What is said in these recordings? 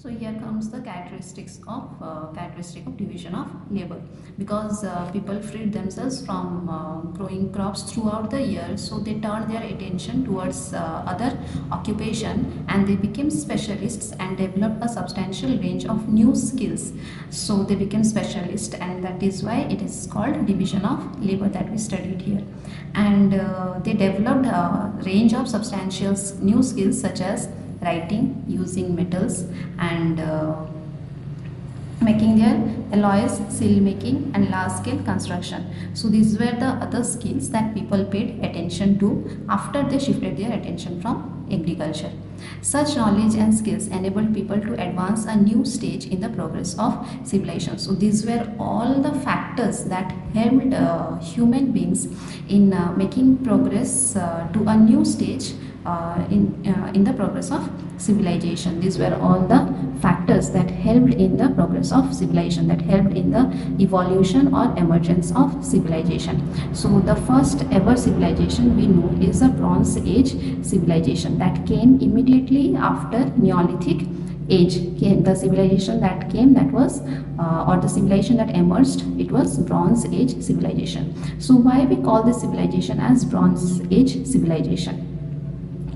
So here comes the characteristic of division of labor, because people freed themselves from growing crops throughout the year, so they turned their attention towards other occupation, and they became specialists and developed a substantial range of new skills. So they became specialists, and that is why it is called division of labor that we studied here. And they developed a range of substantial new skills such as writing, using metals, and making their alloys, seal making, and large scale construction. So these were the other skills that people paid attention to after they shifted their attention from agriculture. Such knowledge and skills enabled people to advance a new stage in the progress of civilization. So these were all the factors that helped human beings in making progress to a new stage in the progress of civilization. These were all the factors that helped in the progress of civilization, that helped in the evolution or emergence of civilization. So the first ever civilization we know is a Bronze Age civilization that came immediately after Neolithic age. The civilization that came, that was or the civilization that emerged, it was Bronze Age civilization. So why we call this civilization as Bronze Age civilization?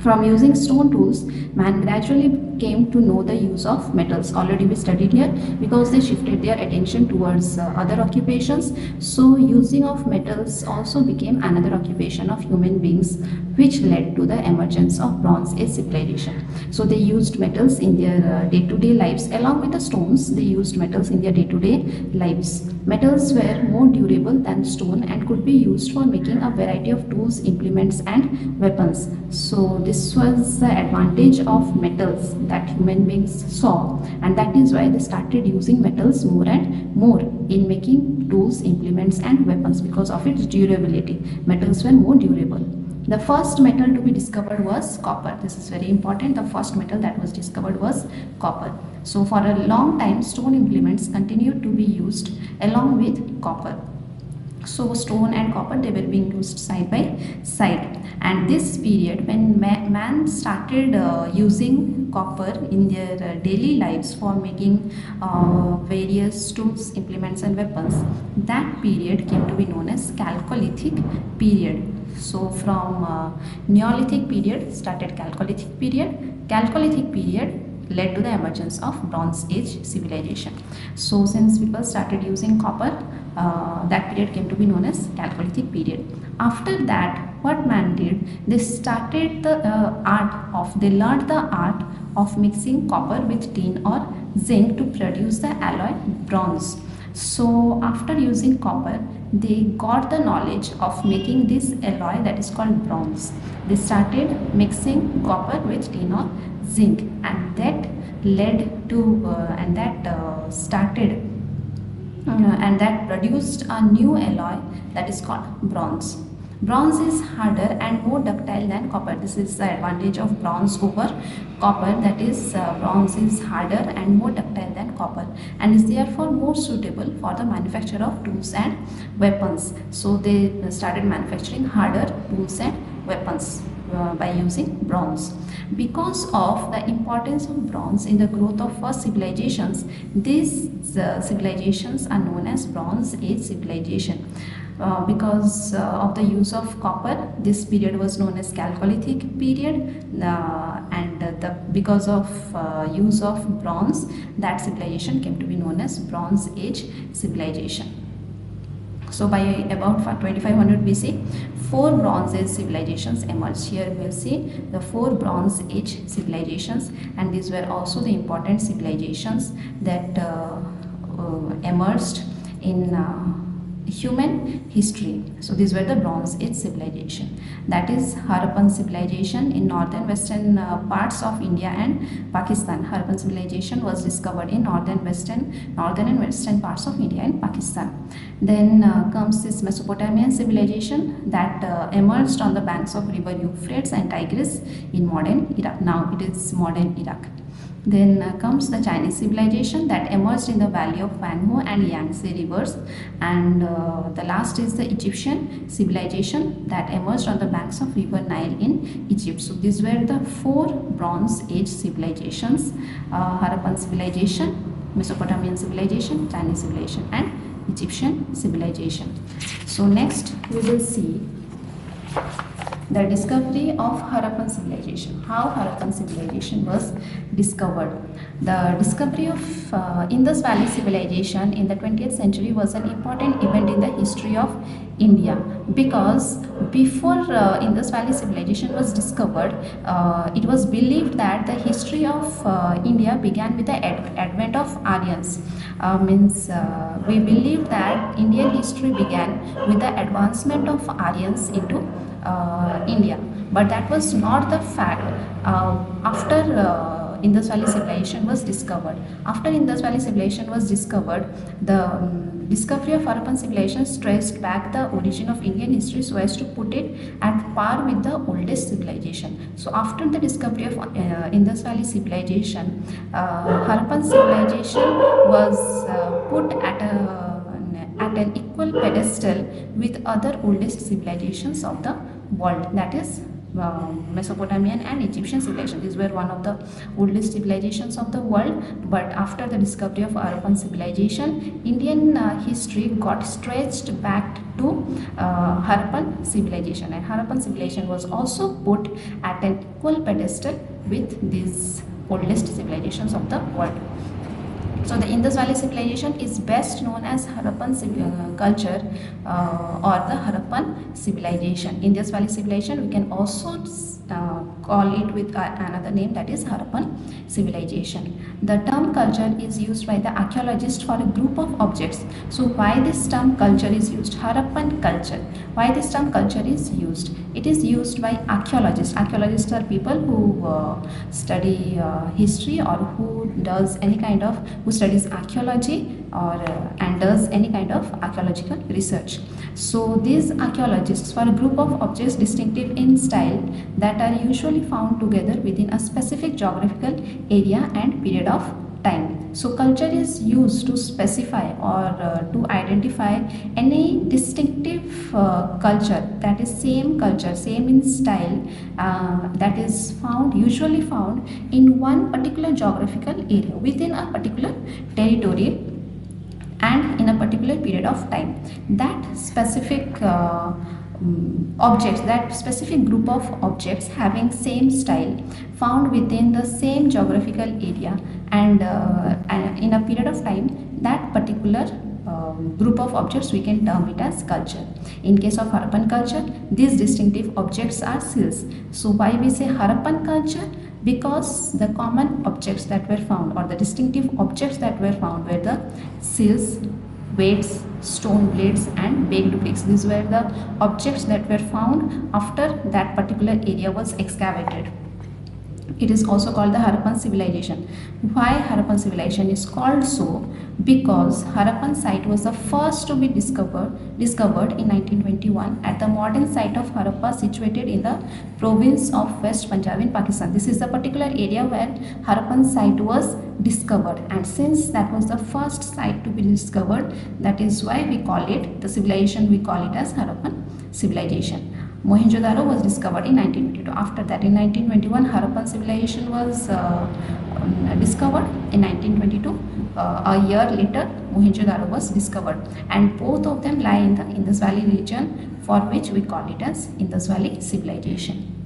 From using stone tools, man gradually came to know the use of metals. Already we studied here, because they shifted their attention towards other occupations. So using of metals also became another occupation of human beings, which led to the emergence of Bronze Age civilization. So they used metals in their day-to-day lives. Along with the stones, they used metals in their day-to-day lives. Metals were more durable than stone and could be used for making a variety of tools, implements, and weapons. So this was the advantage of metals that human beings saw, and that is why they started using metals more and more in making tools, implements, and weapons, because of its durability. Metals were more durable. The first metal to be discovered was copper. This is very important. The first metal that was discovered was copper. So for a long time, stone implements continued to be used along with copper. So stone and copper, they were being used side by side. And this period, when man started using copper in their daily lives for making various tools, implements, and weapons, that period came to be known as Chalcolithic period. So from Neolithic period started Chalcolithic period. Chalcolithic period led to the emergence of Bronze Age civilization. So since people started using copper, that period came to be known as Chalcolithic period. After that, what man did, they started the they learned the art of mixing copper with tin or zinc to produce the alloy bronze. So after using copper, they got the knowledge of making this alloy that is called bronze. They started mixing copper with tin or zinc, and that led to and that produced a new alloy that is called bronze. Bronze is harder and more ductile than copper. This is the advantage of bronze over copper, that is bronze is harder and more ductile than copper, and is therefore more suitable for the manufacture of tools and weapons. So they started manufacturing harder tools and weapons by using bronze. Because of the importance of bronze in the growth of first civilizations, these civilizations are known as Bronze Age civilization. Because of the use of copper, this period was known as Chalcolithic period, because of use of bronze, that civilization came to be known as Bronze Age civilization. So by about 2500 BC, 4 Bronze Age civilizations emerged. Here we will see the 4 Bronze Age civilizations, and these were also the important civilizations that emerged in human history. So these were the Bronze Age civilization. That is Harappan Civilization in northern western parts of India and Pakistan. Harappan Civilization was discovered in northern and western parts of India and Pakistan. Then comes this Mesopotamian Civilization that emerged on the banks of river Euphrates and Tigris in modern Iraq. Now it is modern Iraq. Then comes the Chinese civilization that emerged in the valley of Huanghe and Yangtze rivers, and the last is the Egyptian civilization that emerged on the banks of river Nile in Egypt. So these were the four Bronze Age civilizations: Harappan civilization, Mesopotamian civilization, Chinese civilization, and Egyptian civilization. So next we will see the discovery of Harappan civilization. How Harappan civilization was discovered. The discovery of Indus Valley civilization in the 20th century was an important event in the history of India, because before Indus Valley civilization was discovered, it was believed that the history of India began with the advent of Aryans. We believe that Indian history began with the advancement of Aryans into India, but that was not the fact. After Indus Valley civilization was discovered, the discovery of Harappan civilization traced back the origin of Indian history so as to put it at par with the oldest civilization. So after the discovery of Indus Valley civilization, Harappan civilization was put at an equal pedestal with other oldest civilizations of the world, that is Mesopotamian and Egyptian civilization. These were one of the oldest civilizations of the world, but after the discovery of Harappan civilization, Indian history got stretched back to Harappan civilization, and Harappan civilization was also put at an equal pedestal with these oldest civilizations of the world. So the Indus Valley civilization is best known as Harappan culture or the Harappan civilization. Indus Valley civilization, we can also call it with another name, that is Harappan civilization. The term culture is used by the archaeologist for a group of objects. So why this term culture is used? Harappan culture. Why this term culture is used? It is used by archaeologists. Archaeologists are people who study history, or who does any kind of, who studies archaeology, or and does any kind of archaeological research. So these archaeologists, for a group of objects distinctive in style that are usually found together within a specific geographical area and period of time. So culture is used to specify or to identify any distinctive culture, that is same culture, same in style, that is usually found in one particular geographical area within a particular territory and in a particular period of time. That specific objects, that specific group of objects having same style, found within the same geographical area and in a period of time, that particular group of objects, we can term it as culture. In case of Harappan culture, these distinctive objects are seals. So why we say Harappan culture? Because the common objects that were found, or the distinctive objects that were found, were the seals, weights, stone blades, and baked bricks. These were the objects that were found after that particular area was excavated. It is also called the Harappan civilization. Why Harappan civilization is called so? Because Harappan site was the first to be discovered in 1921 at the modern site of Harappa, situated in the province of West Punjab in Pakistan. This is the particular area where Harappan site was discovered, and since that was the first site to be discovered, that is why we call it, the civilization, we call it as Harappan civilization. Mohenjo-daro was discovered in 1922. After that, in 1921, Harappan civilization was discovered in 1922. A year later, Mohenjo-daro was discovered, and both of them lie in the Indus Valley region, for which we call it as Indus Valley civilization.